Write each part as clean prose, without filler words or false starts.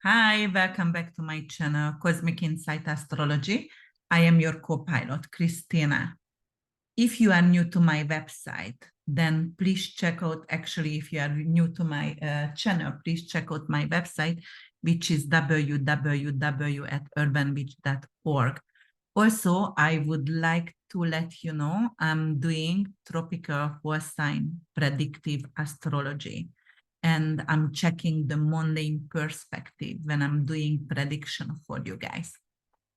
Hi, welcome back to my channel, Cosmic Insight Astrology. I am your co-pilot, Christina. If you are new to my website, then please check out, actually, if you are new to my channel, please check out my website, which is www.urbanwitch.org. Also, I would like to let you know I'm doing tropical whole sign predictive astrology. And I'm checking the mundane perspective when I'm doing prediction for you guys.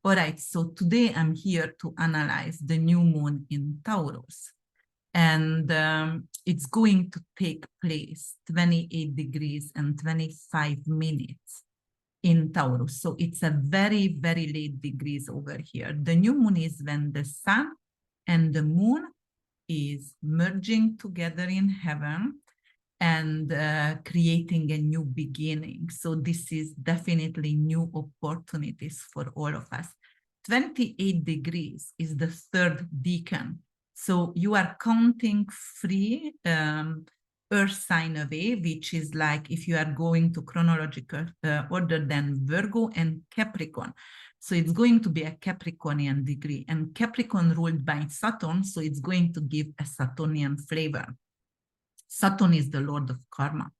All right, so today I'm here to analyze the new moon in Taurus. And it's going to take place 28 degrees and 25 minutes in Taurus. So it's a very, very late degrees over here. The new moon is when the sun and the moon is merging together in heaven and creating a new beginning. So this is definitely new opportunities for all of us. 28 degrees is the third decan. So you are counting three earth sign away, which is like if you are going to chronological order, then Virgo and Capricorn. So it's going to be a Capricornian degree, and Capricorn ruled by Saturn, so it's going to give a Saturnian flavor. Saturn is the Lord of Karma.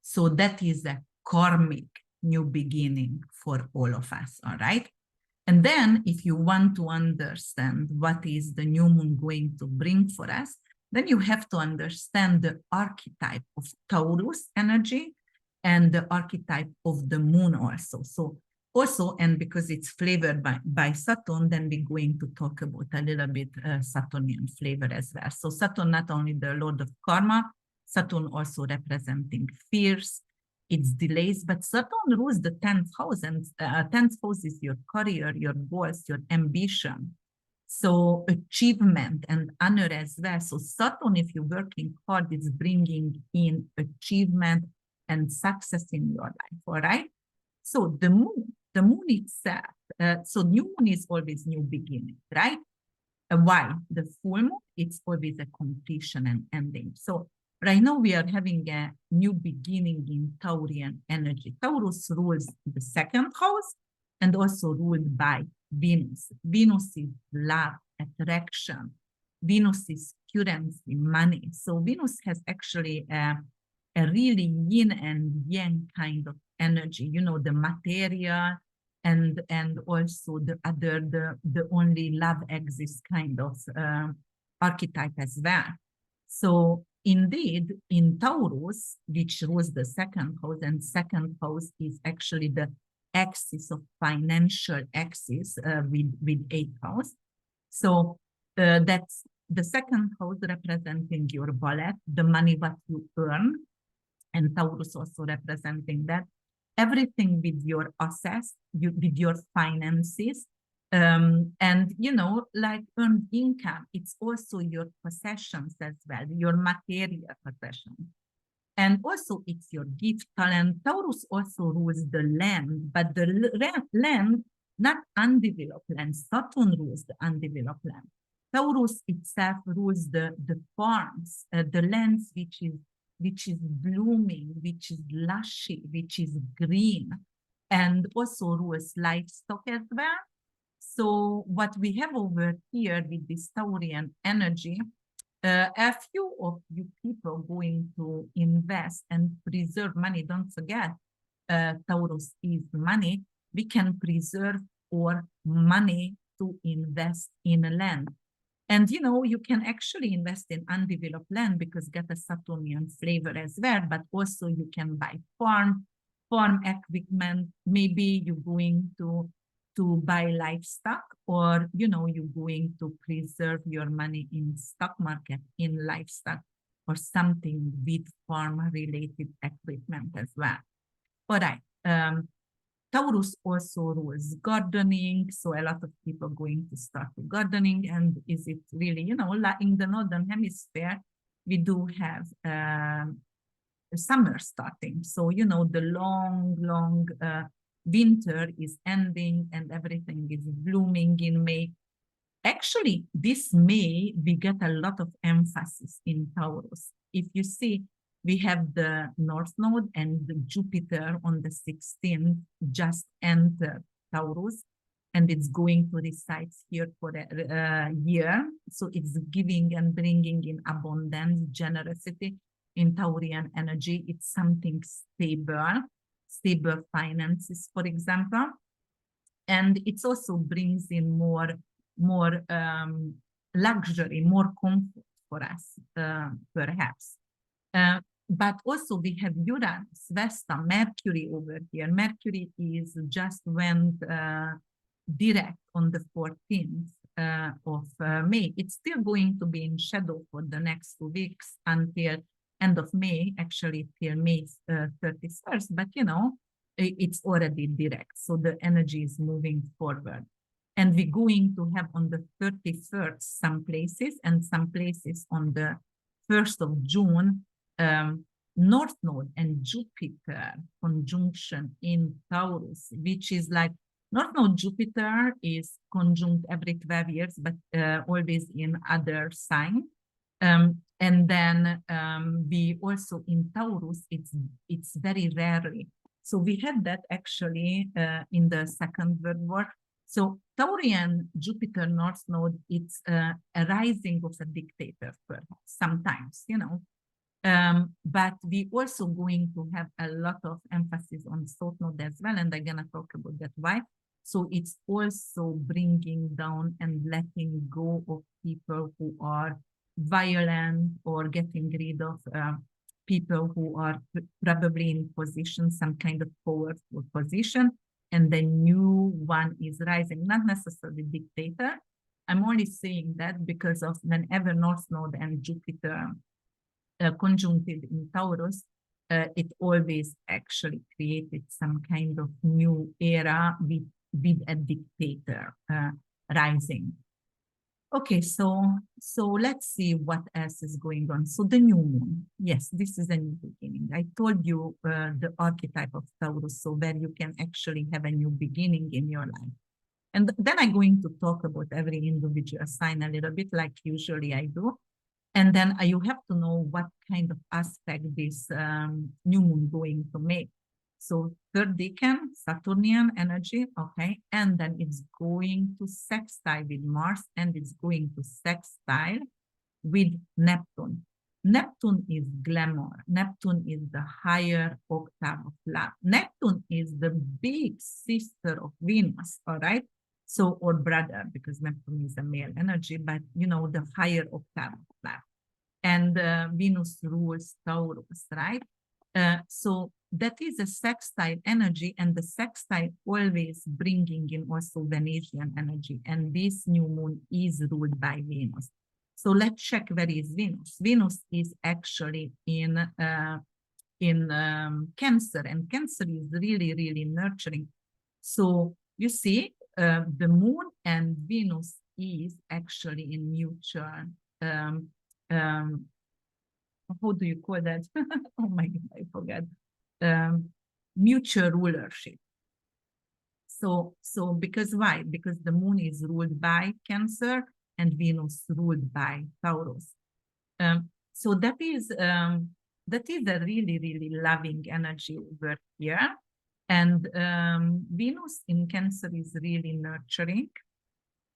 So that is a karmic new beginning for all of us, all right? And then if you want to understand what is the new moon going to bring for us, then you have to understand the archetype of Taurus energy and the archetype of the moon also. So also, and because it's flavored by Saturn, then we're going to talk about a little bit Saturnian flavor as well. So Saturn, not only the Lord of Karma, Saturn also representing fears, its delays, but Saturn rules the 10th house, and 10th house is your career, your goals, your ambition. So achievement and honor as well. So Saturn, if you're working hard, is bringing in achievement and success in your life, all right? So the moon itself, so new moon is always new beginning, right? Why? The full moon, it's always a completion and ending. So right now we are having a new beginning in Taurian energy. Taurus rules the second house and also ruled by Venus. Venus is love, attraction. Venus is currency, money. So Venus has actually a really yin and yang kind of energy, you know, the material and also the other, the only love exists kind of archetype as well. So indeed, in Taurus, which rules the second house, and second house is actually the axis of financial axis with 8th house. So that's the second house representing your wallet, the money that you earn, and Taurus also representing that. Everything with your assets, with your finances, and you know, like earned income, it's also your possessions as well, your material possessions. And also it's your gift, talent. Taurus also rules the land, but the land, not undeveloped land. Saturn rules the undeveloped land. Taurus itself rules the farms, the lands which is blooming, which is lushy, which is green, and also rules livestock as well. So what we have over here with this Taurian energy, a few of you people going to invest and preserve money. Don't forget, Taurus is money. We can preserve our money to invest in land. And, you know, you can actually invest in undeveloped land because get a Saturnian flavor as well, but also you can buy farm equipment. Maybe you're going to buy livestock, or, you know, you're going to preserve your money in stock market, in livestock, or something with farm related equipment as well. All right. Taurus also rules gardening, so a lot of people going to start with gardening. And is it really, you know, like in the Northern Hemisphere, we do have summer starting. So, you know, the long winter is ending and everything is blooming in May. Actually, this May, we get a lot of emphasis in Taurus. If you see, We have the North Node and the Jupiter on the 16th just entered Taurus, and it's going to reside here for a year. So it's giving and bringing in abundance, generosity in Taurian energy. It's something stable, stable finances, for example. And it also brings in more luxury, more comfort for us, perhaps. But also we have Uranus, Vesta, Mercury over here. Mercury is just went direct on the 14th of May. It's still going to be in shadow for the next 2 weeks until end of May, actually till May 31st. But you know, it's already direct. So the energy is moving forward. And we're going to have on the 31st some places, and some places on the 1st of June, North Node and Jupiter conjunction in Taurus, which is like North Node Jupiter is conjunct every 12 years, but always in other sign. And then we also in Taurus, it's very rarely. So we had that actually in the Second World War. So Taurian Jupiter North Node, it's a rising of a dictator, perhaps, sometimes, you know. But we also going to have a lot of emphasis on South Node as well, and I'm gonna talk about that why. So it's also bringing down and letting go of people who are violent, or getting rid of people who are probably in position, some kind of powerful position, and the new one is rising, not necessarily dictator. I'm only saying that because of whenever North Node and Jupiter conjuncted in Taurus, it always actually created some kind of new era with a dictator rising. Okay, so let's see what else is going on. So the new moon, yes, this is a new beginning. I told you the archetype of Taurus, so where you can actually have a new beginning in your life. And then I'm going to talk about every individual sign a little bit, like usually I do. And then you have to know what kind of aspect this new moon going to make. So third decan, Saturnian energy, okay, and then it's going to sextile with Mars, and it's going to sextile with Neptune. Neptune is glamour. Neptune is the higher octave of love. Neptune is the big sister of Venus, all right? So, or brother, because Neptune is a male energy, but you know, the higher octave of love. And Venus rules Taurus, right? So that is a sextile energy, and the sextile always bringing in also Venusian energy. And this new moon is ruled by Venus. So let's check where is Venus. Venus is actually in Cancer, and Cancer is really, really nurturing. So you see, the moon and Venus is actually in mutual how do you call that? Oh my God, I forgot. Mutual rulership. So because why? Because the moon is ruled by Cancer and Venus ruled by Taurus. So that is a really, really loving energy over here. And Venus in Cancer is really nurturing.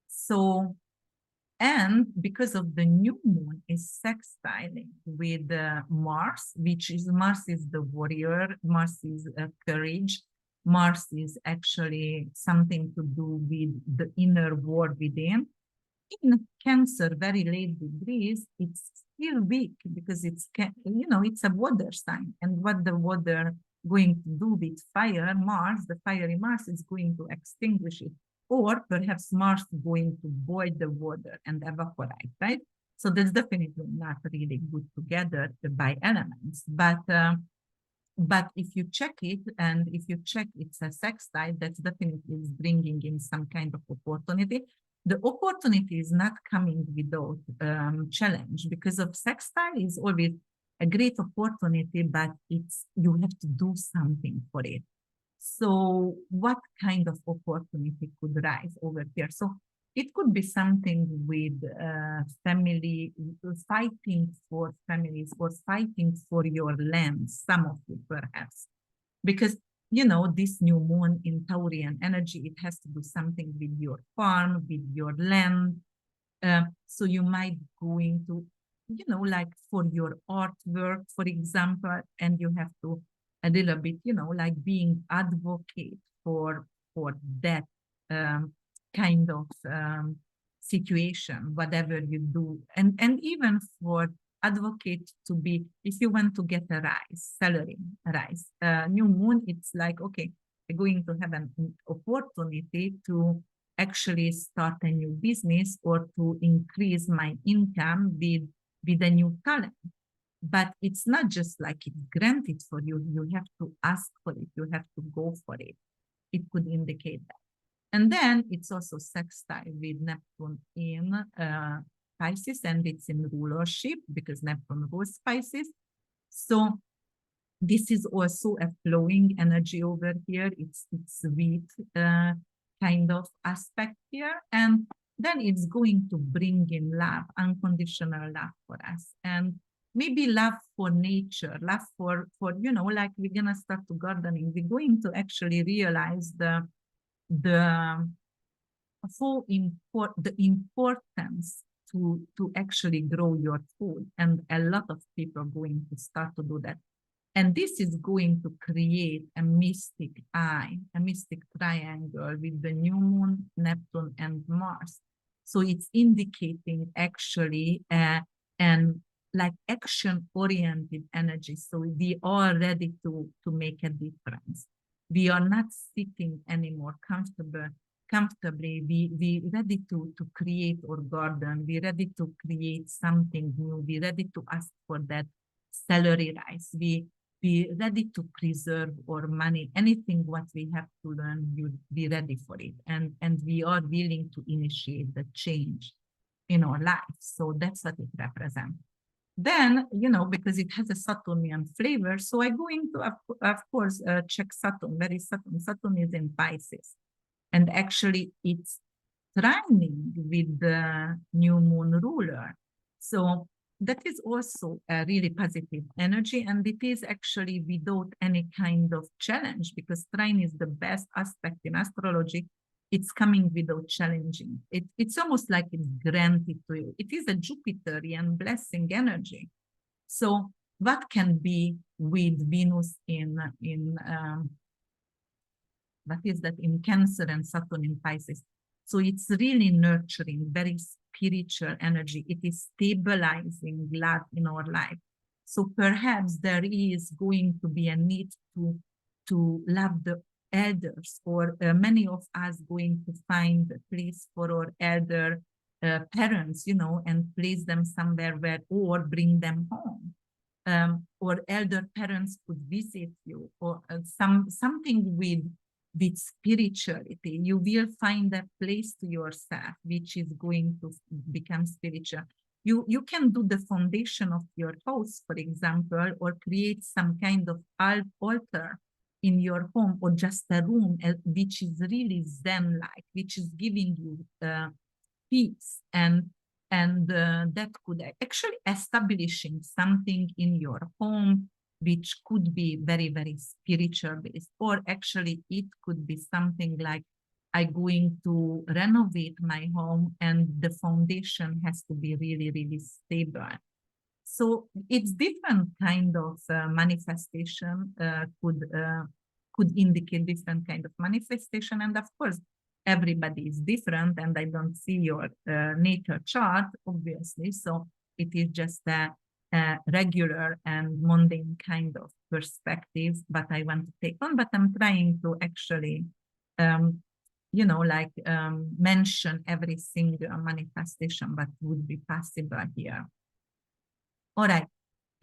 So, and because of the new moon is sextiling with Mars, Mars is the warrior, Mars is courage, Mars is actually something to do with the inner war within. In Cancer, very late degrees, it's still weak because it's, you know, it's a water sign. And what the water going to do with fire, Mars, the fiery Mars is going to extinguish it. Or perhaps Mars going to boil the water and evaporate, right? So that's definitely not really good together by elements. But if you check it, and if you check it's a sextile, that's definitely is bringing in some kind of opportunity. The opportunity is not coming without challenge, because of sextile is always a great opportunity, but you have to do something for it. So what kind of opportunity could rise over here? So it could be something with family, fighting for families or fighting for your land, some of you perhaps. Because, you know, this new moon in Taurian energy, it has to do something with your farm, with your land. So you might go into, you know, like for your artwork, for example, and you have to a little bit, you know, like being advocate for that kind of situation, whatever you do, and even for advocate to be, if you want to get a rise, salary rise, new moon, it's like, okay, you're going to have an opportunity to actually start a new business or to increase my income with a new talent. But it's not just like it's granted for you. You have to ask for it. You have to go for it. It could indicate that. And then it's also sextile with Neptune in Pisces, and it's in rulership because Neptune rules Pisces. So this is also a flowing energy over here. It's sweet kind of aspect here. And then it's going to bring in love, unconditional love for us. And maybe love for nature, love for you know, like we're going to start to gardening. We're going to actually realize the importance to actually grow your food. And a lot of people are going to start to do that. And this is going to create a mystic eye, a mystic triangle with the new moon, Neptune, and Mars. So it's indicating actually an like action-oriented energy. So we are ready to make a difference. We are not sitting anymore comfortably. We ready to create our garden. We ready to create something new. We ready to ask for that salary rise. We ready to preserve our money. Anything what we have to learn, you be ready for it. And we are willing to initiate the change in our life. So that's what it represents. Then, you know, because it has a Saturnian flavor, so I'm going to, of course, check Saturn. Where is Saturn? Saturn is in Pisces. And actually, it's trining with the new moon ruler. So that is also a really positive energy. And it is actually without any kind of challenge, because trine is the best aspect in astrology. It's coming without challenging. It's almost like it's granted to you. It is a Jupiterian blessing energy. So what can be with Venus in what is that, in Cancer and Saturn in Pisces? So it's really nurturing, very spiritual energy. It is stabilizing love in our life. So perhaps there is going to be a need to love the elders, or many of us going to find a place for our elder parents, you know, and place them somewhere where, or bring them home. Or elder parents could visit you, or something with spirituality. You will find a place to yourself which is going to become spiritual. You can do the foundation of your house, for example, or create some kind of altar in your home, or just a room which is really Zen-like, which is giving you peace, and that could actually establishing something in your home which could be very, very spiritual based, or actually it could be something like, I'm going to renovate my home and the foundation has to be really, really stable. So it's different kind of manifestation could indicate different kind of manifestation. And of course, everybody is different, and I don't see your natal chart, obviously. So it is just a regular and mundane kind of perspective, but I want to take on, but I'm trying to actually, you know, like mention every single manifestation that would be possible here. All right.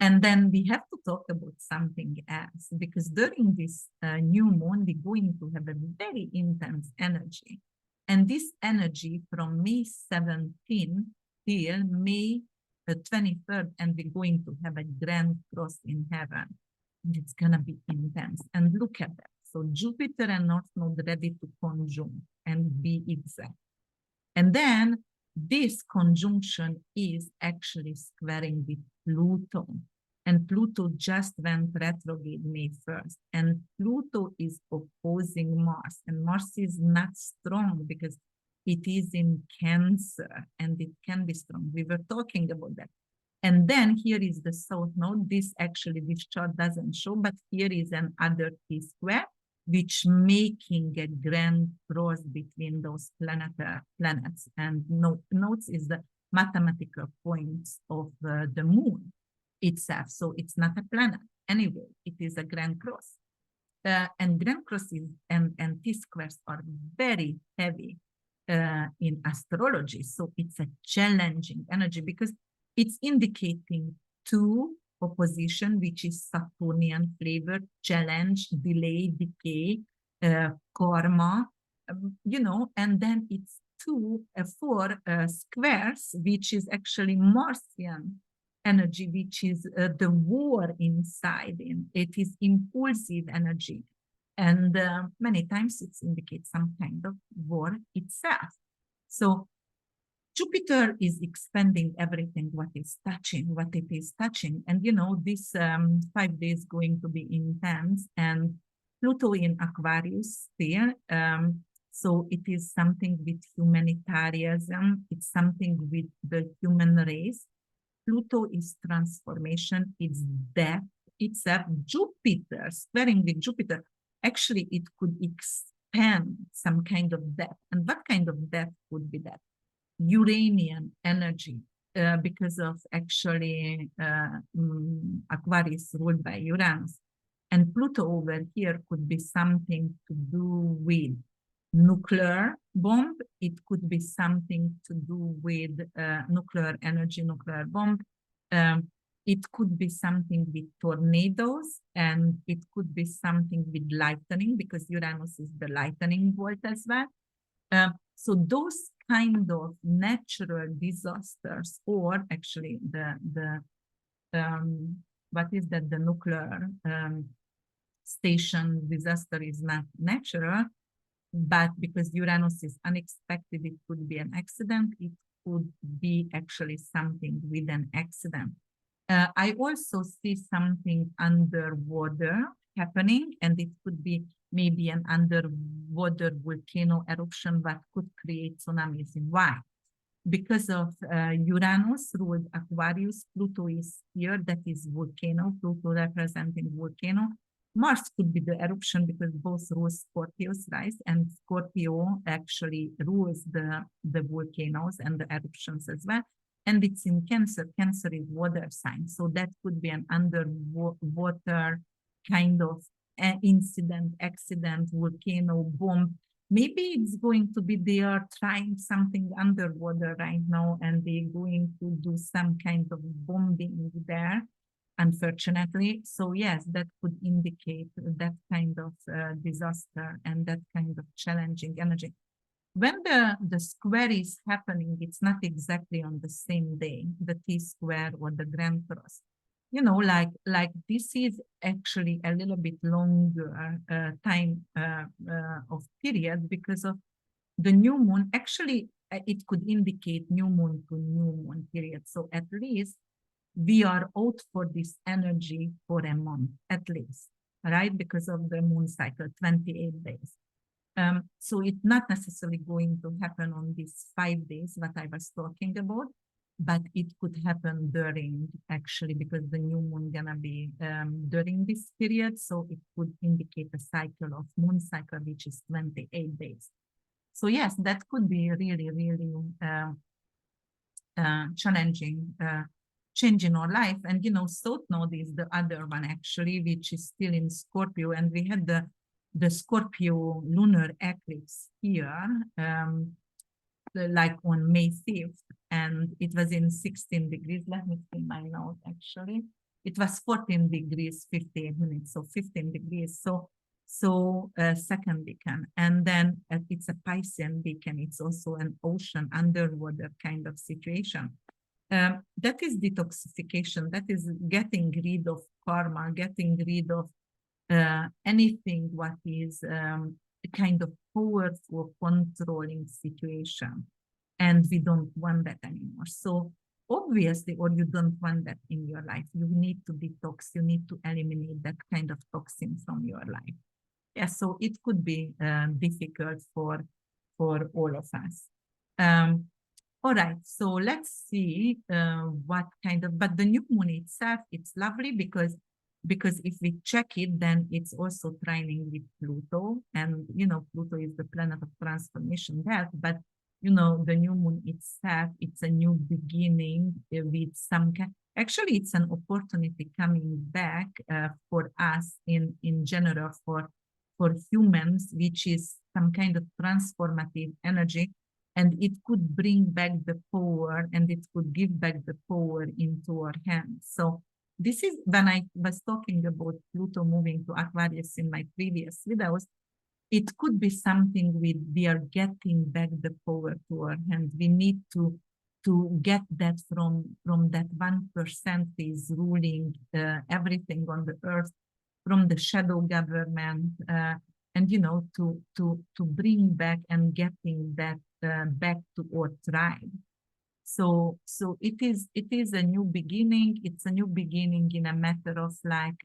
And then we have to talk about something else, because during this new moon, we're going to have a very intense energy. And this energy from May 17 till May 23rd, and we're going to have a grand cross in heaven. And it's going to be intense. And look at that. So Jupiter and North Node ready to conjunct and be exact. And then this conjunction is actually squaring with Pluto. And Pluto just went retrograde May 1st. And Pluto is opposing Mars. And Mars is not strong because it is in Cancer and it can be strong. We were talking about that. And then here is the South Node. This chart doesn't show, but here is an other T square, which making a grand cross between those planets. And nodes is the mathematical points of the moon itself. So it's not a planet. Anyway, it is a grand cross. And grand crosses and T squares are very heavy in astrology. So it's a challenging energy because it's indicating two opposition, which is Saturnian flavor, challenge, delay, decay, karma, and then it's four squares, which is actually Martian energy, which is the war inside. It is impulsive energy. And many times it indicates some kind of war itself. So Jupiter is expanding everything what it is touching. And this 5 days going to be intense, and Pluto in Aquarius still. So it is something with humanitarianism. It's something with the human race. Pluto is transformation. It's death. It's Jupiter, squaring with Jupiter. Actually, it could expand some kind of death. And what kind of death would be that? Uranian energy, because of actually Aquarius ruled by Uranus. And Pluto over here could be something to do with nuclear bomb. It could be something to do with nuclear energy, nuclear bomb. It could be something with tornadoes, and it could be something with lightning, because Uranus is the lightning bolt as well. So those kind of natural disasters, or actually the what is that, the nuclear station disaster is not natural, but because Uranus is unexpected, it could be an accident. It could be actually something with an accident. I also see something underwater happening, and it could be maybe an underwater volcano eruption that could create tsunamis. Why? Because of Uranus ruled Aquarius, Pluto is here, that is volcano, Pluto representing volcano. Mars could be the eruption because both rules Scorpio's rise, and Scorpio actually rules the volcanoes and the eruptions as well. And it's in Cancer. Cancer is water sign. So that could be an underwater kind of incident, accident, volcano, bomb. Maybe it's going to be they are trying something underwater right now, and they're going to do some kind of bombing there, unfortunately. So yes, that could indicate that kind of disaster and that kind of challenging energy. When the square is happening, it's not exactly on the same day, the T square or the grand cross. Like this is actually a little bit longer time of period because of the new moon. Actually, it could indicate new moon to new moon period. So at least we are out for this energy for a month, at least, right? Because of the moon cycle, 28 days. So it's not necessarily going to happen on these 5 days that I was talking about, but it could happen during, actually, because the new moon gonna be during this period. So it could indicate a cycle of moon cycle, which is 28 days. So yes, that could be really, really challenging change in our life. And, South Node is the other one, actually, which is still in Scorpio. And we had the Scorpio lunar eclipse here, like on May 5th, and it was in 16 degrees. Let me see my note, actually. It was 14 degrees, 58 minutes, so 15 degrees. So second beacon. And then it's a Piscean beacon. It's also an ocean underwater kind of situation. That is detoxification. That is getting rid of karma, getting rid of anything what is a kind of powerful controlling situation. and we don't want that anymore. So obviously, or you don't want that in your life. You need to detox. You need to eliminate that kind of toxin from your life. Yeah, so it could be difficult for all of us. All right, so let's see what kind of, but the new moon itself, it's lovely because if we check it, then it's also trining with Pluto, and Pluto is the planet of transformation, death, but the new moon itself, it's a new beginning with some kind. Actually, it's an opportunity coming back for us in general for humans, which is some kind of transformative energy, and it could bring back the power, and it could give back the power into our hands. So this is when I was talking about Pluto moving to Aquarius in my previous videos. It could be something with we are getting back the power to our hands. We need to get that from that 1% is ruling everything on the earth, from the shadow government, and to bring back and getting that back to our tribe. So it is a new beginning. It's a new beginning in a matter of like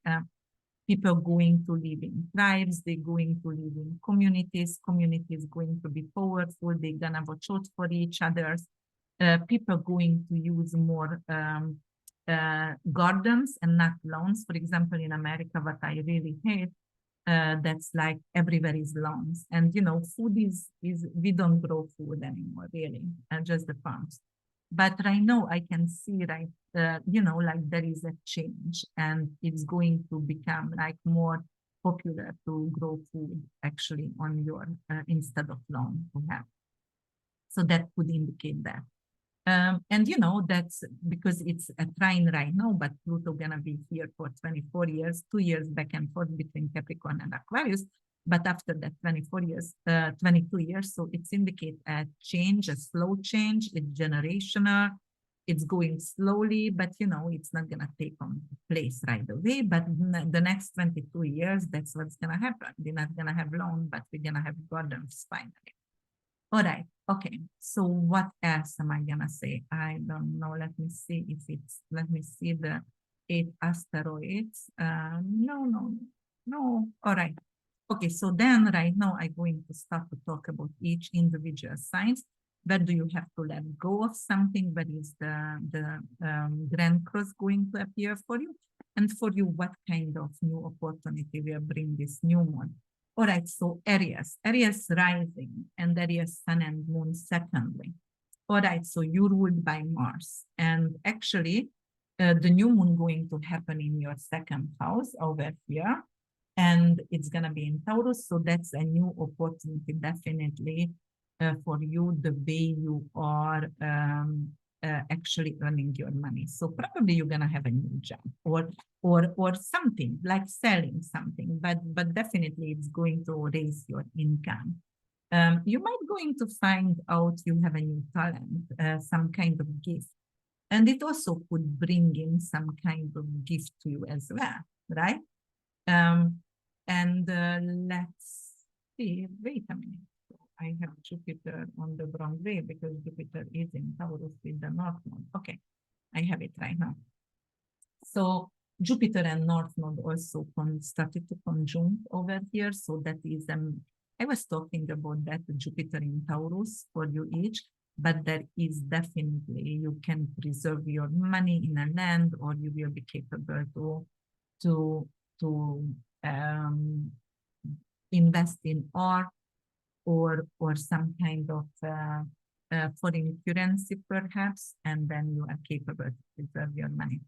people going to live in tribes, they're going to live in communities going to be powerful, they're gonna watch out for each other. People going to use more gardens and not lawns. For example, in America, what I really hate, that's like everywhere is lawns, and food is we don't grow food anymore, really, just the farms. But right now I can see, right, like there is a change, and it's going to become like more popular to grow food actually on your instead of lawn to have. So that could indicate that. And that's because it's a trine right now, but Pluto gonna be here for 24 years, 2 years back and forth between Capricorn and Aquarius. But after that 24 years, 22 years, so it's indicate a change, a slow change. It's generational. It's going slowly, but it's not gonna take on place right away. But the next 22 years, that's what's gonna happen. We're not gonna have lawn, but we're gonna have gardens finally. All right. Okay. So what else am I gonna say? I don't know. Let me see if it's. Let me see the 8 asteroids. No. All right. Okay. So then, right now, I'm going to start to talk about each individual signs. Where do you have to let go of something? Where is the Grand Cross going to appear for you? And for you, what kind of new opportunity will bring this new one? All right, so Aries rising, and Aries sun and moon secondly. All right, so you're ruled by Mars, and actually the new moon going to happen in your second house over here, and it's gonna be in Taurus, so that's a new opportunity definitely for you, the way you are actually earning your money. So probably you're gonna have a new job or something like selling something, but definitely it's going to raise your income. You might going to find out you have a new talent, some kind of gift, and it also could bring in some kind of gift to you as well, right? And let's see. Wait a minute. I have Jupiter on the wrong way because Jupiter is in Taurus with the North Node. Okay, I have it right now. So Jupiter and North Node also started to conjunct over here. So that is, I was talking about that Jupiter in Taurus for you each, but there is definitely, you can preserve your money in a land, or you will be capable to invest in art, or some kind of foreign currency perhaps, and then you are capable to preserve your money.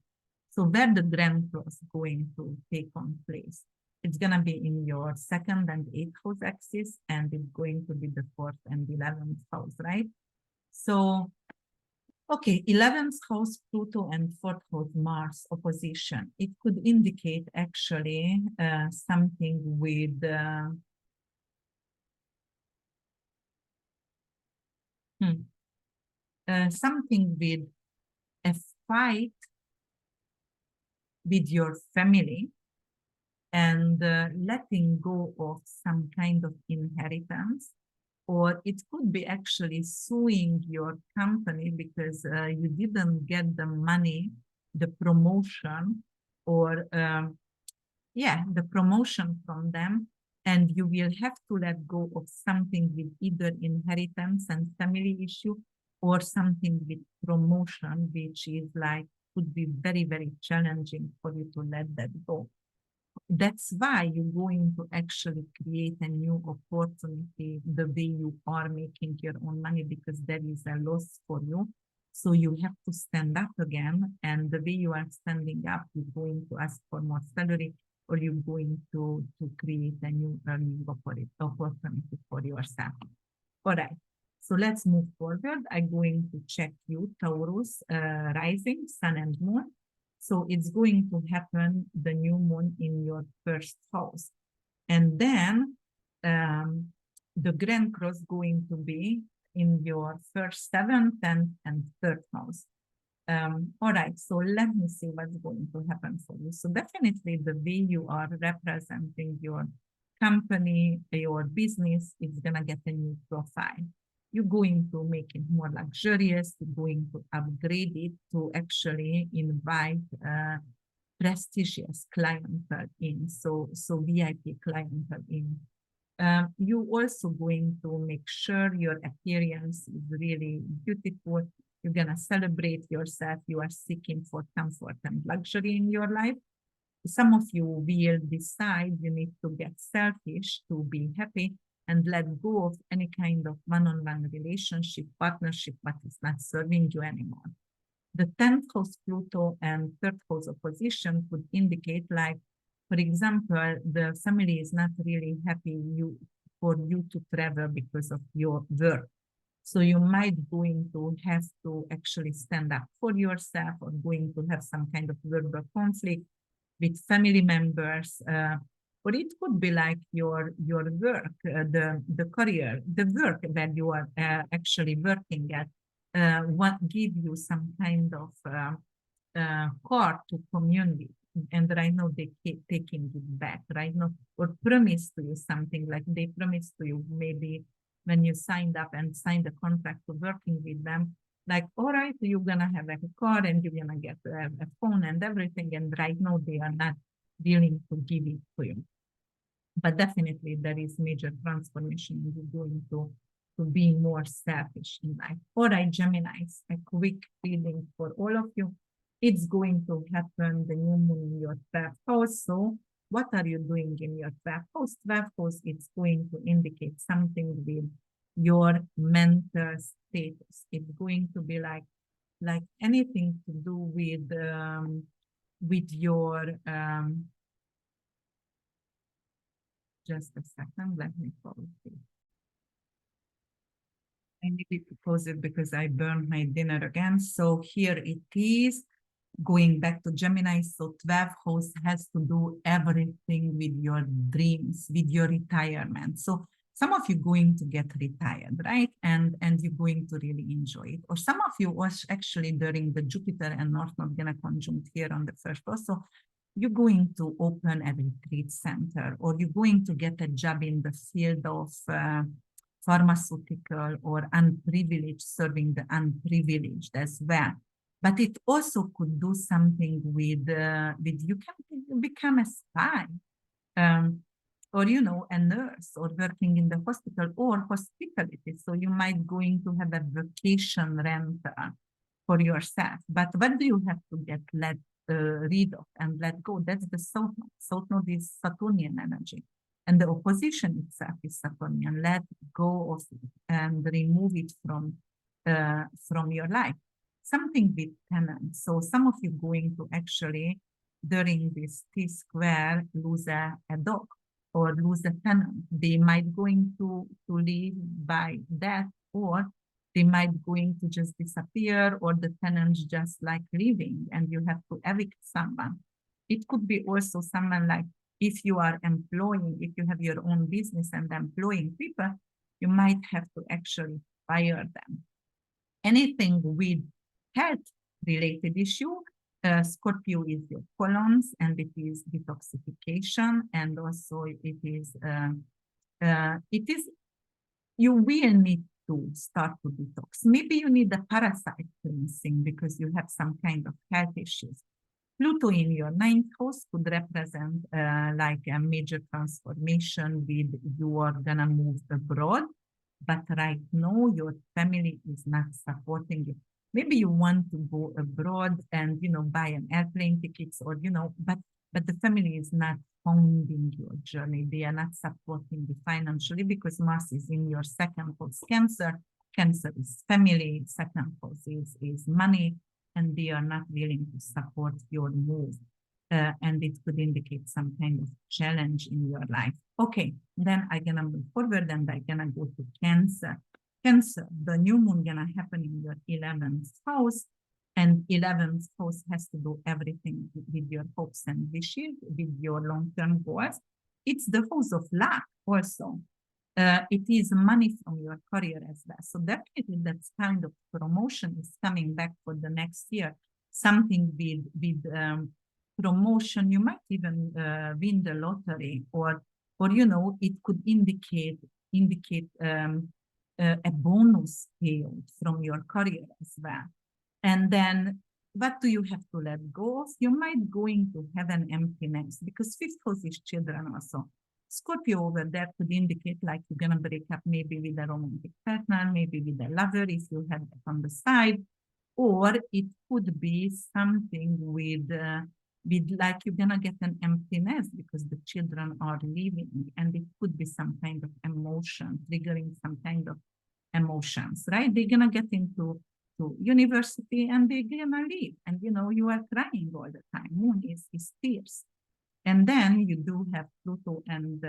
So where the Grand Cross going to take on place? It's gonna be in your 2nd and 8th house axis, and it's going to be the 4th and 11th house, right? So, okay, 11th house Pluto and 4th house Mars opposition. It could indicate actually something with something with a fight with your family, and letting go of some kind of inheritance, or it could be actually suing your company because you didn't get the money, the promotion, or the promotion from them, and you will have to let go of something with either inheritance and family issue, or something with promotion, which is like, could be very, very challenging for you to let that go. That's why you're going to actually create a new opportunity the way you are making your own money, because there is a loss for you. So you have to stand up again. And the way you are standing up, you're going to ask for more salary, or you're going to create a new earning opportunity for yourself. All right. So let's move forward. I'm going to check you, Taurus, rising, sun and moon. So it's going to happen, the new moon in your first house. And then the Grand Cross going to be in your first, seventh, and third house. All right, so let me see what's going to happen for you. So definitely the way you are representing your company, your business, is going to get a new profile. You're going to make it more luxurious. You're going to upgrade it to actually invite prestigious clientele in, so VIP clientele in. You also going to make sure your appearance is really beautiful. You're gonna celebrate yourself. You are seeking for comfort and luxury in your life. Some of you will decide you need to get selfish to be happy and let go of any kind of one-on-one relationship, partnership, but it's not serving you anymore. The 10th house Pluto and 3rd house opposition could indicate, like, for example, the family is not really happy for you to travel because of your work. So you might going to have to actually stand up for yourself, or going to have some kind of verbal conflict with family members, or it could be like your work, the career, the work that you are actually working at, what give you some kind of card to community, and right now they keep taking it back, right now, or promise to you something, like they promise to you maybe when you signed up and signed a contract to working with them, like, all right, you're gonna have a car and you're gonna get a phone and everything, and right now they are not willing to give it to you. But definitely there is major transformation, and you're going to be more selfish in life. All right, Geminis, a quick reading for all of you. It's going to happen, the new moon in your 12th house. So what are you doing in your 12th house? 12th house, it's going to indicate something with your mental status. It's going to be like anything to do with your just a second, let me pause it. I needed to pause it because I burned my dinner again. So here it is, going back to Gemini. So 12th house has to do everything with your dreams, with your retirement. So some of you going to get retired, right? And you're going to really enjoy it. Or some of you was actually during the Jupiter and North Node gonna conjunct here on the first house. So you're going to open a retreat center, or you're going to get a job in the field of pharmaceutical or unprivileged, serving the unprivileged as well. But it also could do something with you can become a spy, or a nurse, or working in the hospital or hospitality. So you might going to have a vacation rental for yourself. But what do you have to get rid of and let go? That's the South Node. South Node is Saturnian energy, and the opposition itself is Saturnian. Let go of it and remove it from your life. Something with tenants. So some of you going to actually, during this T-square, lose a dog or lose a tenant. They might going to leave by death, or they might going to just disappear, or the tenants just like leaving and you have to evict someone. It could be also someone like, if you are employing, if you have your own business and employing people, you might have to actually fire them. Anything with health related issue, Scorpio is your colons, and it is detoxification, and also it is you will need to start to detox. Maybe you need a parasite cleansing because you have some kind of health issues. Pluto in your ninth house could represent like a major transformation with you are gonna move abroad, but right now your family is not supporting you. Maybe you want to go abroad and buy an airplane tickets or but the family is not funding your journey. They are not supporting you financially because Mars is in your second house, Cancer. Cancer is family, second house is money, and they are not willing to support your move. And it could indicate some kind of challenge in your life. Okay, then I'm gonna move forward and I'm gonna go to Cancer. Cancer, the new moon gonna happen in your 11th house, and 11th house has to do everything with your hopes and wishes, with your long-term goals. It's the house of luck also. It is money from your career as well. So definitely that kind of promotion is coming back for the next year. Something with promotion, you might even win the lottery, or it could indicate a bonus payout from your career as well. And then what do you have to let go of? You might going to have an emptiness because fifth house is children also. Scorpio over there could indicate like you're going to break up maybe with a romantic partner, maybe with a lover if you have that on the side, or it could be something with like you're going to get an emptiness because the children are leaving, and it could be some kind of emotion, triggering some kind of emotions, right? They're going to get into university and they're going to leave, and you are crying all the time. Moon is tears. And then you do have Pluto and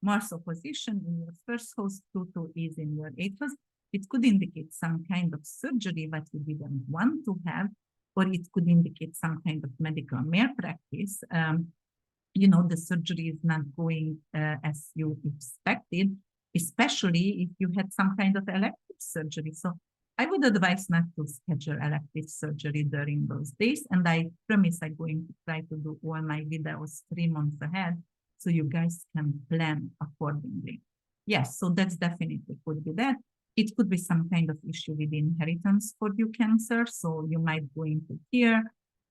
Mars opposition in your first house. Pluto is in your eighth house. It could indicate some kind of surgery that you didn't want to have, or it could indicate some kind of medical malpractice. The surgery is not going as you expected, especially if you had some kind of elective surgery. So I would advise not to schedule elective surgery during those days. And I promise I'm going to try to do all my videos 3 months ahead so you guys can plan accordingly. Yes, so that's definitely could be that. It could be some kind of issue with inheritance for you, Cancer. So you might go into here,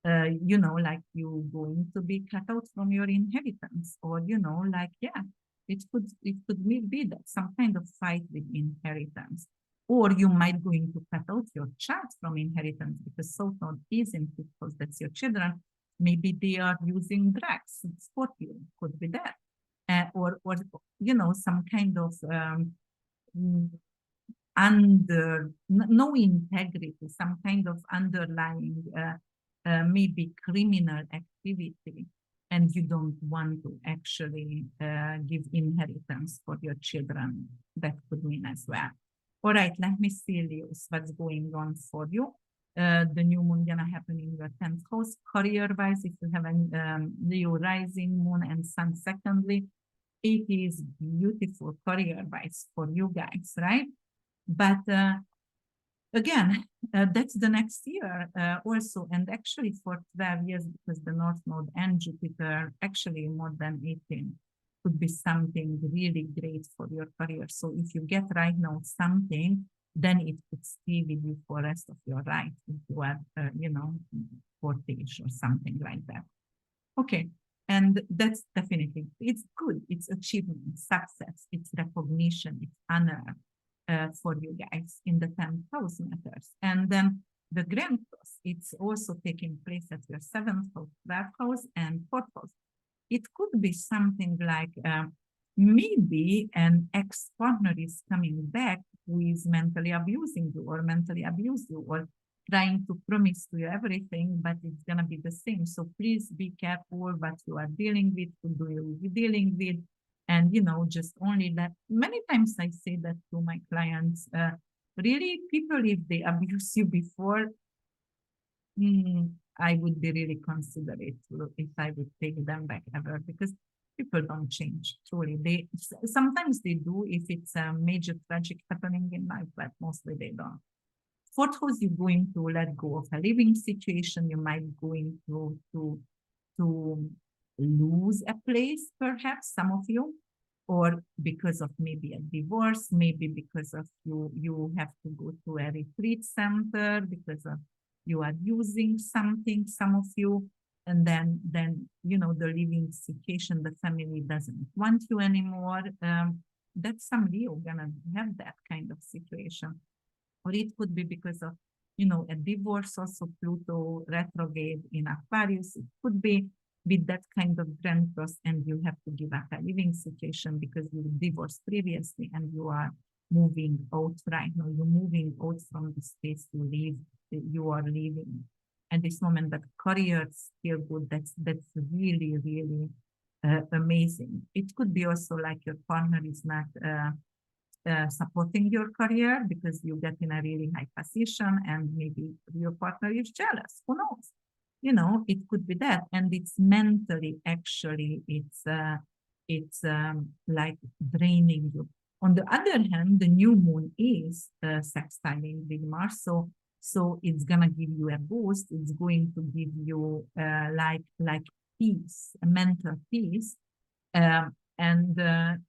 like you going to be cut out from your inheritance, or, it could be that some kind of fight with inheritance. Or you might going to cut out your child from inheritance because South Node is in fifth house, that's your children. Maybe they are using drugs. Scorpio could be that. Or some kind of no integrity, some kind of underlying maybe criminal activity, and you don't want to actually give inheritance for your children. That could mean as well. All right, let me see, Leos, what's going on for you. The new moon gonna happen in your 10th house. Career-wise, if you have a Leo rising, moon, and sun secondly, it is beautiful career-wise for you guys, right? But again, that's the next year also, and actually for 12 years, because the North Node and Jupiter, actually more than 18, could be something really great for your career. So if you get right now something, then it could stay with you for the rest of your life if you are, 40ish or something like that. Okay, and that's definitely, it's good. It's achievement, success, it's recognition, it's honor for you guys in the 10th house matters. And then the grand cross, it's also taking place at your 7th house, 12th house, and 4th house. It could be something like maybe an ex-partner is coming back who is mentally abusing you or mentally abuse you or trying to promise to you everything, but it's going to be the same. So please be careful what you are dealing with, who you will be dealing with. And, just only that. Many times I say that to my clients, really, people, if they abuse you before, I would be really considerate if I would take them back ever, because people don't change. Truly, sometimes they do if it's a major tragic happening in life, but mostly they don't. Fourth house, you're going to let go of a living situation. You might going to lose a place, perhaps some of you, or because of maybe a divorce, maybe because of you have to go to a retreat center because of you are using something, some of you, and then the living situation, the family doesn't want you anymore. That's some Leo gonna have that kind of situation. Or it could be because of a divorce, also Pluto retrograde in Aquarius. It could be with that kind of grand cross, and you have to give up a living situation because you divorced previously and you are moving out right now. You're moving out from the space you are living. At this moment, that career is still good. That's really, really amazing. It could be also like your partner is not supporting your career because you get in a really high position and maybe your partner is jealous. Who knows? It could be that. And it's mentally, actually, it's like draining you. On the other hand, the new moon is sextiling with Mars. So it's going to give you a boost. It's going to give you like peace, a mental peace. And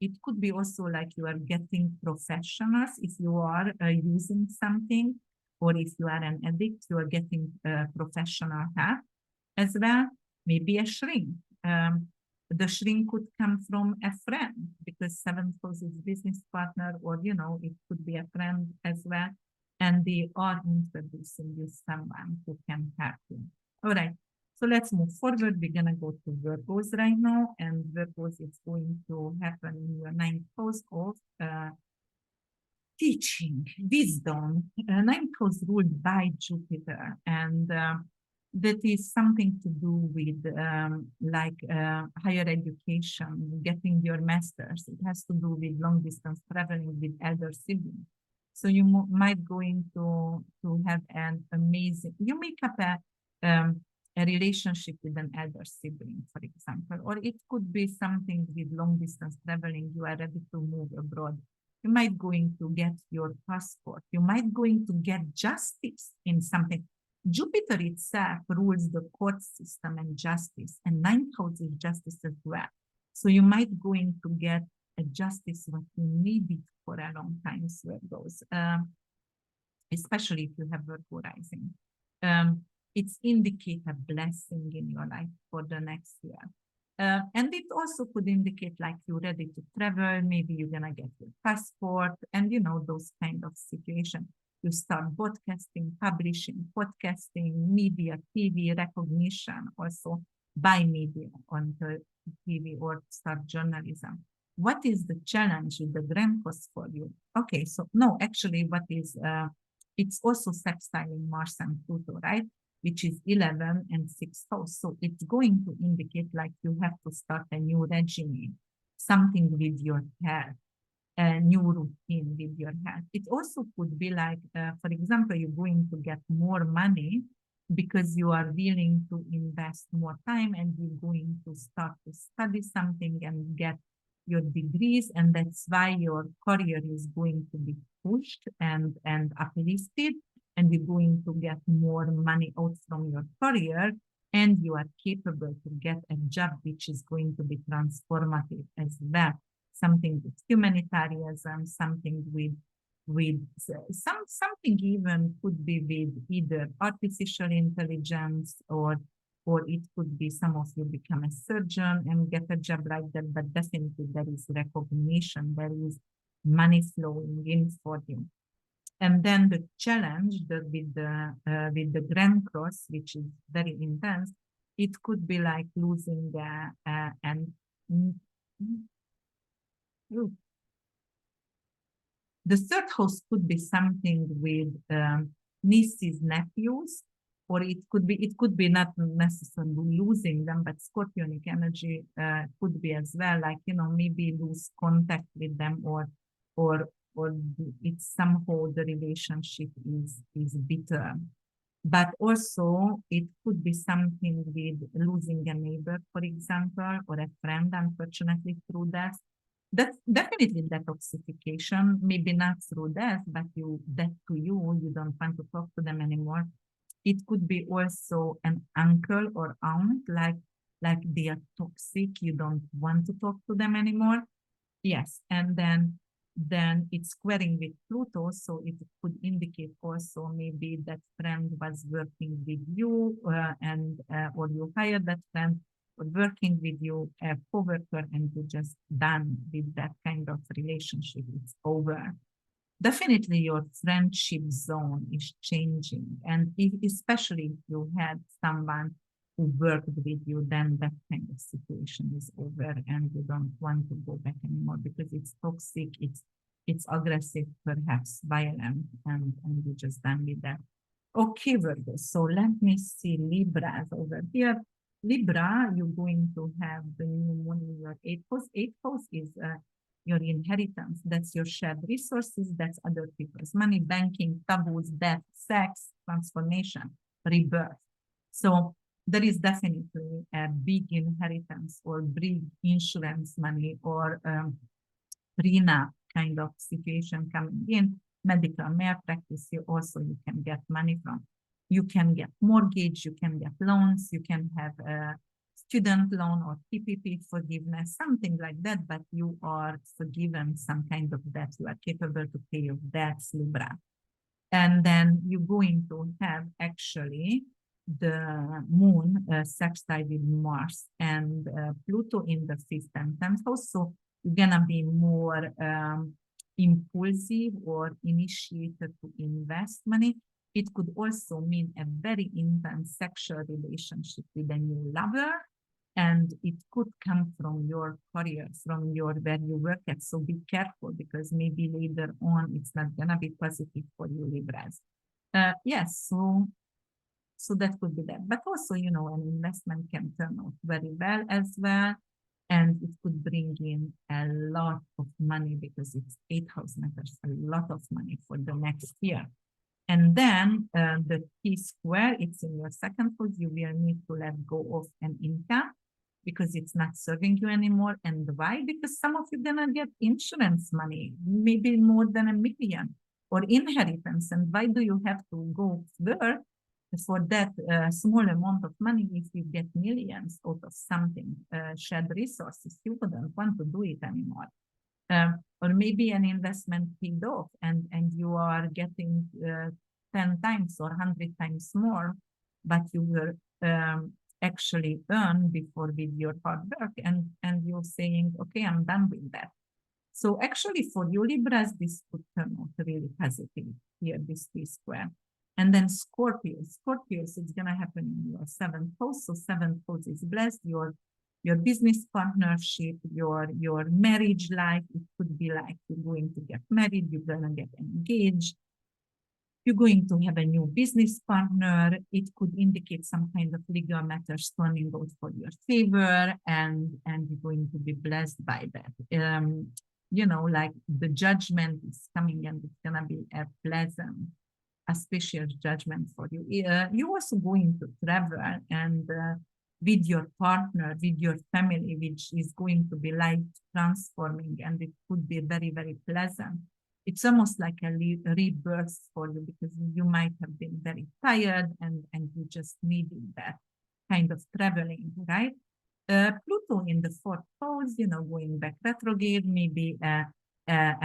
it could be also like you are getting professionals if you are using something, or if you are an addict, you are getting professional help as well. Maybe a shrink. The shrink could come from a friend because seventh house is business partner, or it could be a friend as well. And they are introducing you someone who can help you. All right. So let's move forward. We're going to go to Virgos right now. And Virgos is going to happen in your ninth house of teaching, wisdom. Ninth house ruled by Jupiter. And that is something to do with higher education, getting your master's. It has to do with long distance traveling with elder siblings. So you might going to have an amazing, you make up a relationship with an elder sibling, for example, or it could be something with long distance traveling. You are ready to move abroad. You might going to get your passport. You might going to get justice in something. Jupiter itself rules the court system and justice, and ninth house is justice as well. So you might going to get a justice what you needed for a long time, Virgos, especially if you have Virgo rising. It's indicate a blessing in your life for the next year. And it also could indicate like you're ready to travel, maybe you're gonna get your passport, and those kind of situations. You start broadcasting, publishing, podcasting, media, TV, recognition, also by media on the TV, or start journalism. What is the challenge with the grand cross for you? Okay, so no, actually what is, it's also sextiling Mars and Pluto, right? Which is 11 and 6th house. So it's going to indicate like you have to start a new regime, something with your health, a new routine with your health. It also could be like, for example, you're going to get more money because you are willing to invest more time and you're going to start to study something and get your degrees. And that's why your career is going to be pushed and uplifted. And you're going to get more money out from your career, and you are capable to get a job which is going to be transformative as well. Something with humanitarianism, something with something even could be with either artificial intelligence, or it could be some of you become a surgeon and get a job like that. But definitely there is recognition, there is money flowing in for you. And then the challenge with the Grand Cross, which is very intense, it could be like losing the third house could be something with nieces, nephews, or it could be not necessarily losing them, but Scorpionic energy could be as well, like maybe lose contact with them, or it's somehow the relationship is bitter. But also it could be something with losing a neighbor, for example, or a friend, unfortunately, through death. That's definitely detoxification, maybe not through death, but death to you don't want to talk to them anymore. It could be also an uncle or aunt, like they are toxic, you don't want to talk to them anymore. Yes, and then it's squaring with Pluto, so it could indicate also maybe that friend was working with you, and or you hired that friend or working with you, a coworker, and you just done with that kind of relationship. It's over. Definitely your friendship zone is changing. And if, especially if you had someone who worked with you, then that kind of situation is over and you don't want to go back anymore because it's toxic, it's aggressive, perhaps violent, and you're just done with that. Okay, Virgo. So let me see Libras over here. Libra, you're going to have the new moon in your eighth house. Eighth house is your inheritance. That's your shared resources. That's other people's money, banking, taboos, death, sex, transformation, rebirth. So there is definitely a big inheritance or big insurance money or prenup kind of situation coming in. Medical malpractice, you can get money from. You can get mortgage, you can get loans, you can have a student loan or PPP forgiveness, something like that, but you are forgiven some kind of debt. You are capable to pay your debts, Libra. And then you're going to have actually the moon sextile with Mars and Pluto in the fifth and 10th house. So you're gonna be more impulsive or initiated to invest money. It could also mean a very intense sexual relationship with a new lover. And it could come from your career, from your where you work at. So be careful because maybe later on it's not gonna be positive for you, Libras. Yes, so that could be that. But also, an investment can turn out very well as well. And it could bring in a lot of money because it's 8 house matters, a lot of money for the next year. And then the T square, it's in your second house. You will need to let go of an income because it's not serving you anymore. And why? Because some of you gonna get insurance money, maybe more than $1 million or inheritance. And why do you have to go work for that small amount of money if you get millions out of something, shared resources? You wouldn't want to do it anymore. Or maybe an investment paid off and you are getting 10 times or 100 times more, but you will actually earn before with your hard work and you're saying, okay, I'm done with that. So actually for you Libras, this could turn out really positive here, this T square. And then Scorpios, it's going to happen in your seventh house. So seventh house is blessed. Your business partnership, your marriage life. It could be like you're going to get married, you're going to get engaged, you're going to have a new business partner. It could indicate some kind of legal matters turning out for your favor, and you're going to be blessed by that. Like the judgment is coming, and it's gonna be a pleasant, auspicious judgment for you. You're also going to travel and with your partner, with your family, which is going to be life transforming, and it could be very, very pleasant. It's almost like a rebirth for you because you might have been very tired and you just needed that kind of traveling, right? Pluto in the fourth house, going back retrograde, maybe a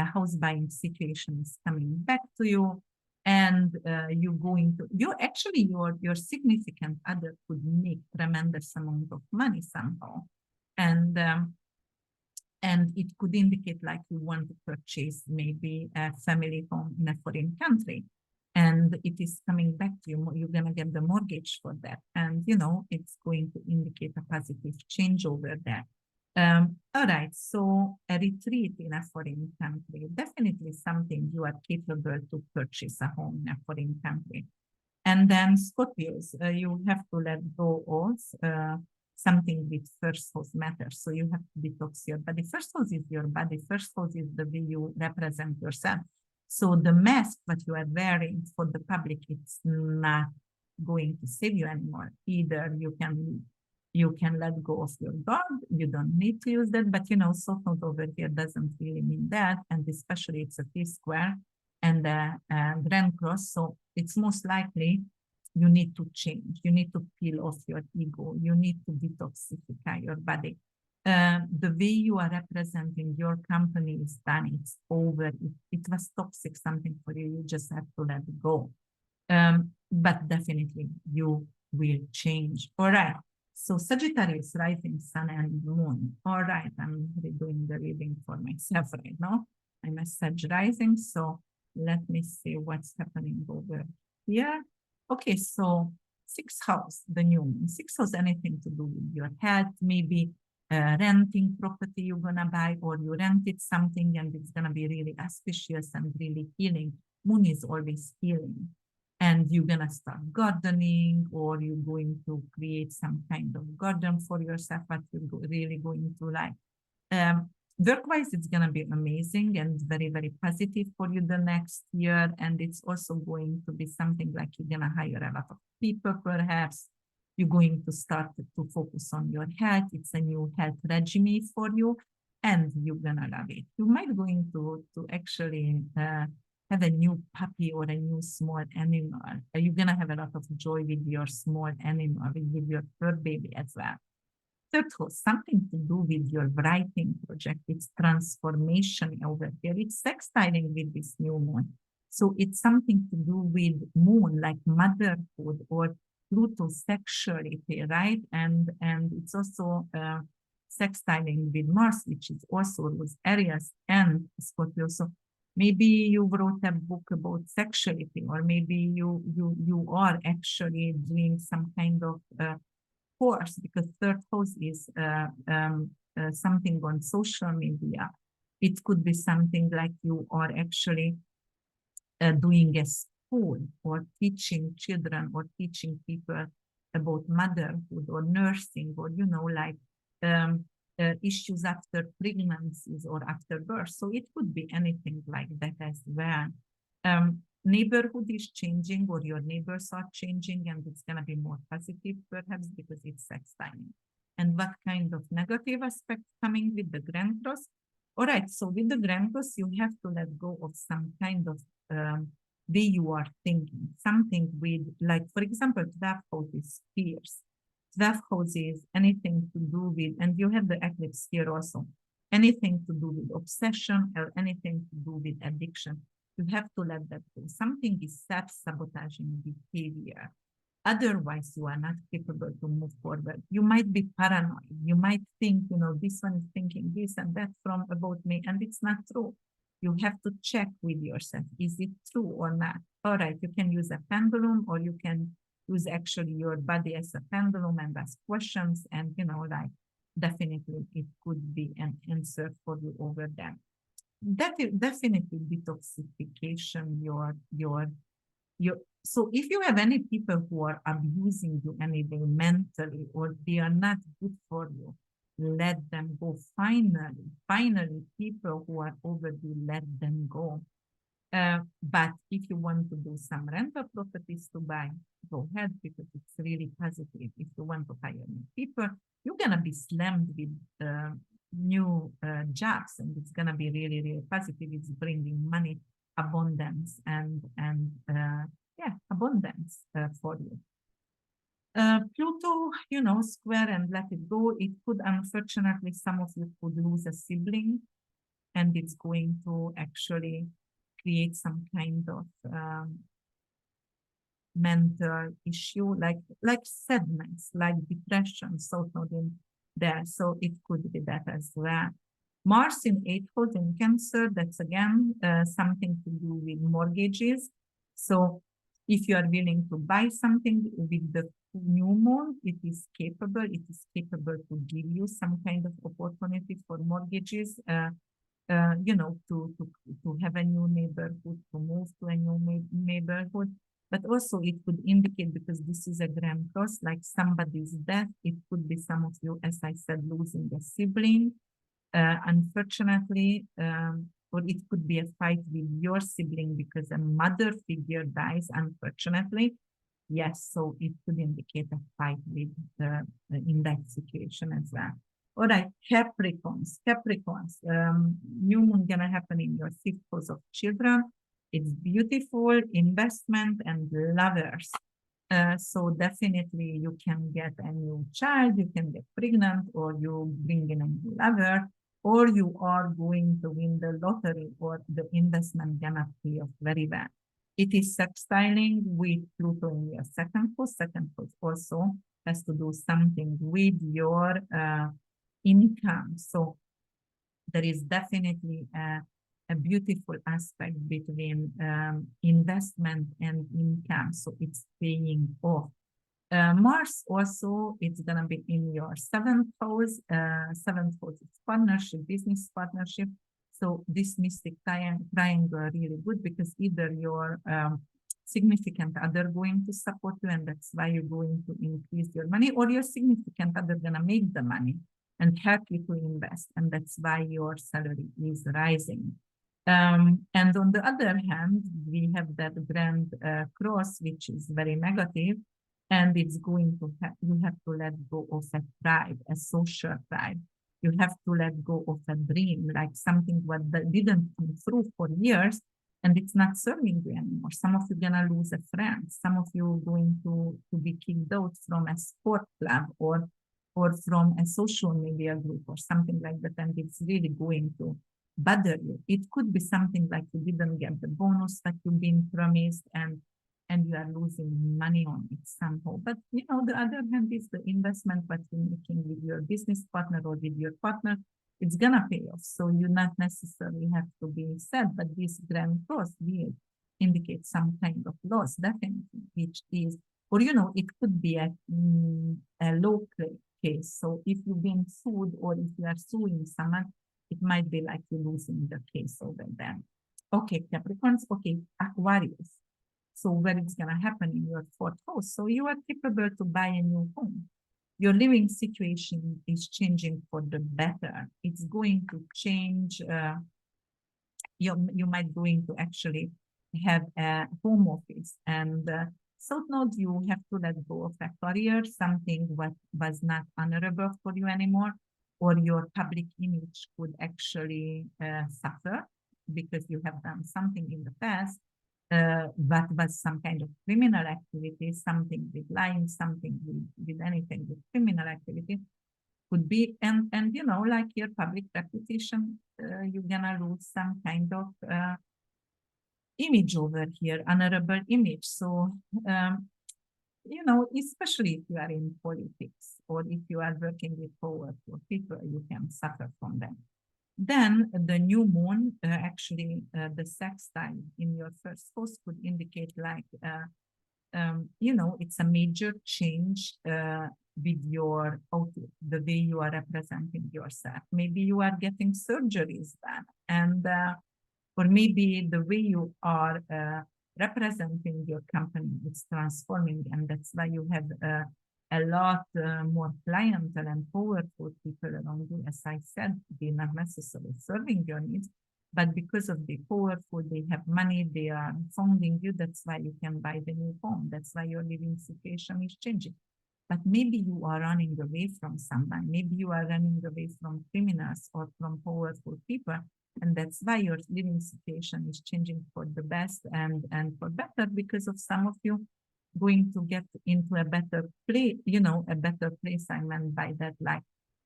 house buying situation is coming back to you. And your significant other could make tremendous amount of money somehow. And it could indicate like you want to purchase maybe a family home in a foreign country. And it is coming back to you. You're going to get the mortgage for that. And, it's going to indicate a positive change over there. All right, so a retreat in a foreign country, definitely something you are capable to purchase a home in a foreign country. And then Scorpios, you have to let go of something with first house matters. So you have to detox your body. First house is your body. First house is the way you represent yourself. So the mask that you are wearing for the public, it's not going to save you anymore. Either you can let go of your guard. You don't need to use that, but soft note over here doesn't really mean that. And especially it's a T square and a grand cross. So it's most likely you need to change. You need to peel off your ego. You need to detoxify your body. The way you are representing your company is done. It's over. It was toxic something for you. You just have to let it go. But definitely you will change. All right. So Sagittarius, rising sun and moon. All right. I'm doing the reading for myself right now. I'm a Sag rising. So let me see what's happening over here. Okay. So sixth house, the new moon. Sixth house, anything to do with your health, maybe renting property you're going to buy, or you rented something and it's going to be really auspicious and really healing. Moon is always healing. And you're going to start gardening, or you're going to create some kind of garden for yourself, but you're really going to like. Work-wise, it's going to be amazing and very, very positive for you the next year. And it's also going to be something like you're going to hire a lot of people, perhaps. You're going to start to focus on your health. It's a new health regime for you, and you're going to love it. You might going to actually have a new puppy or a new small animal. You're going to have a lot of joy with your small animal, with your fur baby as well. Third house, something to do with your writing project. It's transformation over here. It's sextiling with this new moon. So it's something to do with moon, like motherhood or Pluto sexuality, right? And it's also sextiling with Mars, which is also with Aries and Scorpio. So maybe you wrote a book about sexuality, or maybe you are actually doing some kind of course, because third house is something on social media. It could be something like you are actually doing a school, or teaching children, or teaching people about motherhood or nursing, or, you know, like issues after pregnancies or after birth. So it could be anything like that as well. Neighborhood is changing, or your neighbors are changing, and it's going to be more positive perhaps because it's sextiling. And what kind of negative aspects coming with the Grand Cross? All right, so with the Grand Cross, you have to let go of some kind of way you are thinking, something with, like, for example, 12th house is fears. 12th house is anything to do with, and you have the eclipse here also, anything to do with obsession or anything to do with addiction. You have to let that go. Something is self-sabotaging behavior. Otherwise, you are not capable to move forward. You might be paranoid. You might think, you know, this one is thinking this and that from about me, and it's not true. You have to check with yourself. Is it true or not? All right, you can use a pendulum, or you can use actually your body as a pendulum and ask questions, and, you know, like, definitely it could be an answer for you over there. That is definitely detoxification, so if you have any people who are abusing you anyway mentally, or they are not good for you, let them go. Finally, people who are overdue, let them go. But if you want to do some rental properties to buy, go ahead, because it's really positive. If you want to hire new people, you're going to be slammed with new jobs, and it's going to be really, really positive. It's bringing money, abundance, and abundance for you. Pluto, you know, square and let it go. It could, unfortunately, some of you could lose a sibling, and it's going to actually create some kind of mental issue, like sadness, like depression, so in there. So it could be that as well. Mars in 8th house in Cancer, that's again something to do with mortgages. So if you are willing to buy something with the new moon, it is capable to give you some kind of opportunity for mortgages, you know, to have a new neighborhood, to move to a new neighborhood. But also it could indicate, because this is a Grand Cross, like somebody's death. It could be some of you, as I said, losing a sibling, unfortunately, or it could be a fight with your sibling because a mother figure dies, unfortunately. Yes, so it could indicate a fight with in that situation as well. All right, Capricorns, new moon gonna happen in your 5th house of children. It's beautiful, investment and lovers. So definitely you can get a new child, you can get pregnant, or you bring in a new lover, or you are going to win the lottery, or the investment gonna pay off very well. It is sextiling with Pluto in your second house. Second house also has to do something with your income. So there is definitely a beautiful aspect between investment and income. So it's paying off. Mars also, it's going to be in your seventh house. Seventh house is partnership, business partnership. So this mystic triangle are really good because either your significant other going to support you, and that's why you're going to increase your money, or your significant other going to make the money and help you to invest, and that's why your salary is rising. And on the other hand, we have that grand cross, which is very negative, and it's going to you have to let go of a pride, a social pride. You have to let go of a dream, like something that didn't come through for years, and it's not serving you anymore. Some of you gonna lose a friend. Some of you going to be kicked out from a sport club or from a social media group or something like that, and it's really going to bother you. It could be something like you didn't get the bonus that you've been promised, and you are losing money on it somehow. But you know, the other hand is the investment that you're making with your business partner or with your partner, it's gonna pay off. So you not necessarily have to be sad, but this grand cross will indicate some kind of loss, definitely, which is, or you know, it could be a low case. So if you've been sued or if you are suing someone, it might be like you're losing the case over them. Okay, Capricorns, okay, Aquarius. So where it's going to happen in your fourth house. So you are capable to buy a new home. Your living situation is changing for the better. It's going to change. You might going to actually have a home office. And South Node, you have to let go of a career, something what was not honorable for you anymore, or your public image could actually suffer because you have done something in the past that was some kind of criminal activity, something with lying, something with anything with criminal activity could be, and you know, like your public reputation, you're gonna lose some kind of image over here, honorable image. So you know, especially if you are in politics or if you are working with powerful people, you can suffer from them. Then the new moon, the sextile in your first house could indicate like, you know, it's a major change with your outlook, the way you are representing yourself. Maybe you are getting surgeries done, and or maybe the way you are representing your company is transforming, and that's why you have a lot more clientele and powerful people around you. As I said, they're not necessarily serving your needs, but because of the powerful, they have money, they are funding you. That's why you can buy the new home. That's why your living situation is changing. But maybe you are running away from someone. Maybe you are running away from criminals or from powerful people. And that's why your living situation is changing for the best and for better, because of some of you going to get into a better place, you know, a better place. I meant by that,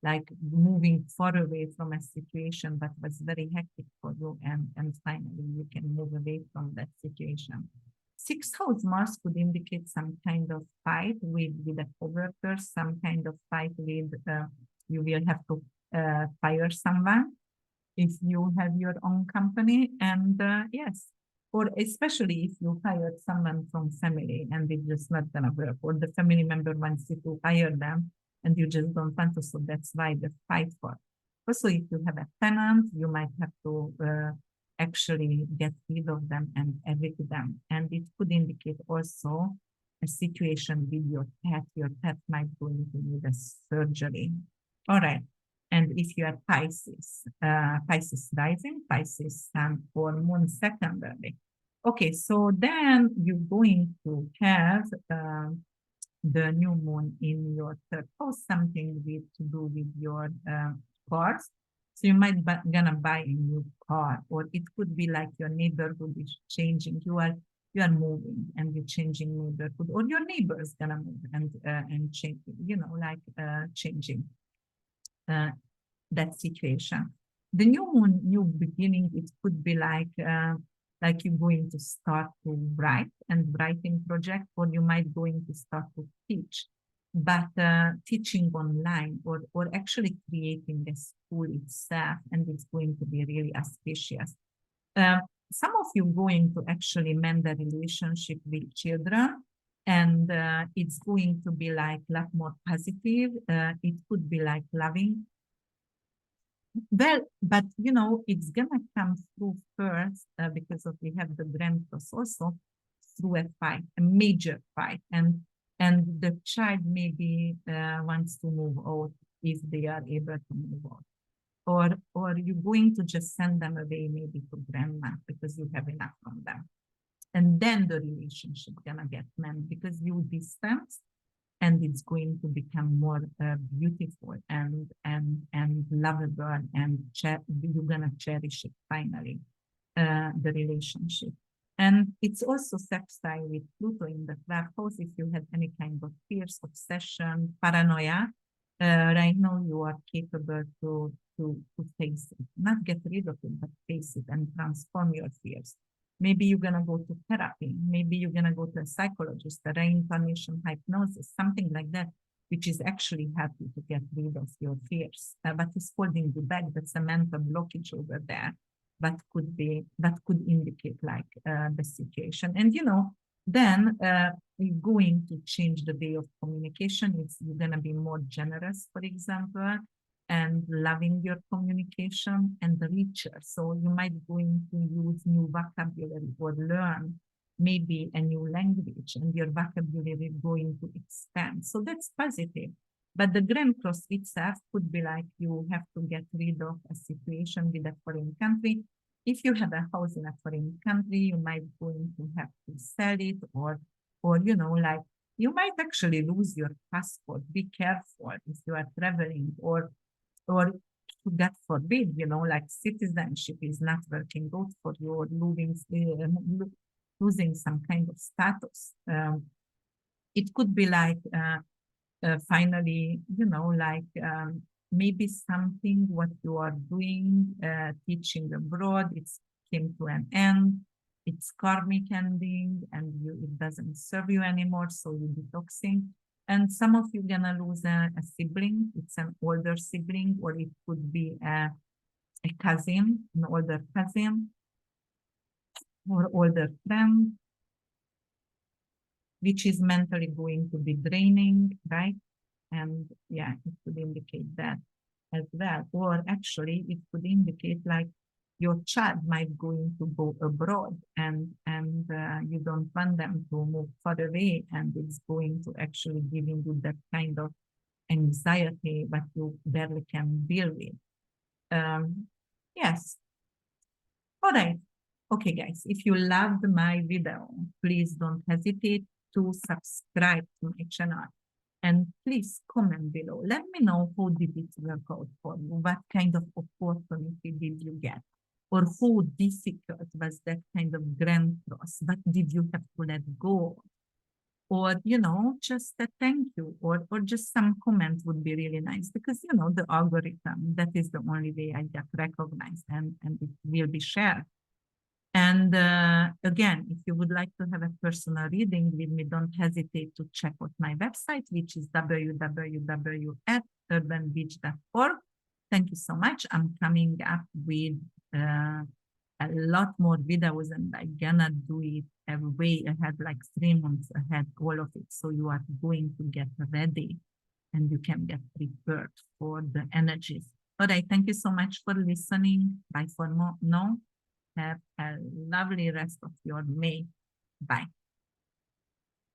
like moving far away from a situation that was very hectic for you, and finally you can move away from that situation. Sixth house Mars could indicate some kind of fight with a coworker, some kind of fight with you will have to fire someone if you have your own company, and yes, or especially if you hired someone from family and it's just not gonna work, or the family member wants you to hire them and you just don't want to, so that's why the fight for. Also, if you have a tenant, you might have to actually get rid of them and evict them, and it could indicate also a situation with your pet. Your pet might go into need a surgery. All right. And if you are Pisces, Pisces rising, Pisces sun, or moon secondary. Okay, so then you're going to have the new moon in your third house, something to do with your cars. So you might gonna buy a new car, or it could be like your neighborhood is changing. You are you are moving and you're changing neighborhood, or your neighbor is gonna move and change, you know, like changing that situation. The new moon, new beginning, it could be like you're going to start to write and writing project, or you might going to start to teach, but teaching online, or actually creating a school itself, and it's going to be really auspicious. Some of you going to actually mend the relationship with children, and it's going to be like a lot more positive. It could be like loving. Well, but you know, it's gonna come through first because of we have the Grand Cross also through a fight, a major fight, and the child maybe wants to move out if they are able to move out, or you're going to just send them away maybe to grandma because you have enough from them, and then the relationship gonna get mended because you distance, and it's going to become more beautiful and lovable, and you're gonna cherish it finally, the relationship. And it's also sextile with Pluto in the 12th house. If you had any kind of fears, obsession, paranoia, right now you are capable to face it, not get rid of it, but face it and transform your fears. Maybe you're going to go to therapy. Maybe you're going to go to a psychologist, a reincarnation hypnosis, something like that, which is actually happy to get rid of your fears. But it's holding you back. That's a mental blockage over there. That could indicate like the situation. And, you know, then you're going to change the way of communication. You're going to be more generous, for example, and loving your communication and richer. So you might going to use new vocabulary or learn maybe a new language, and your vocabulary is going to expand. So that's positive. But the Grand Cross itself could be like you have to get rid of a situation with a foreign country. If you have a house in a foreign country, you might going to have to sell it, or you know, like you might actually lose your passport. Be careful if you are traveling, or God forbid, you know, like citizenship is not working out for you, or losing some kind of status. It could be like finally, you know, like maybe something what you are doing, teaching abroad, it's came to an end. It's karmic ending, and it doesn't serve you anymore, so you're detoxing. And some of you gonna lose a sibling. It's an older sibling, or it could be a cousin, an older cousin, or older friend, which is mentally going to be draining, right? And yeah, it could indicate that as well. Or actually, it could indicate like your child might going to go abroad, and you don't want them to move far away, and it's going to actually giving you that kind of anxiety that you barely can deal with. Yes. All right. Okay, guys, if you loved my video, please don't hesitate to subscribe to my channel. And please comment below. Let me know how did it work out for you? What kind of opportunity did you get? Or how difficult was that kind of Grand Cross? What did you have to let go? Or, you know, just a thank you, or just some comment would be really nice, because, you know, the algorithm, that is the only way I get recognized, and it will be shared. And again, if you would like to have a personal reading with me, don't hesitate to check out my website, which is www.urbanbeach.org. Thank you so much. I'm coming up with a lot more videos, and I'm gonna do it way ahead, like 3 months ahead, all of it. So you are going to get ready, and you can get prepared for the energies. All right, thank you so much for listening. Bye for now. Have a lovely rest of your May. Bye.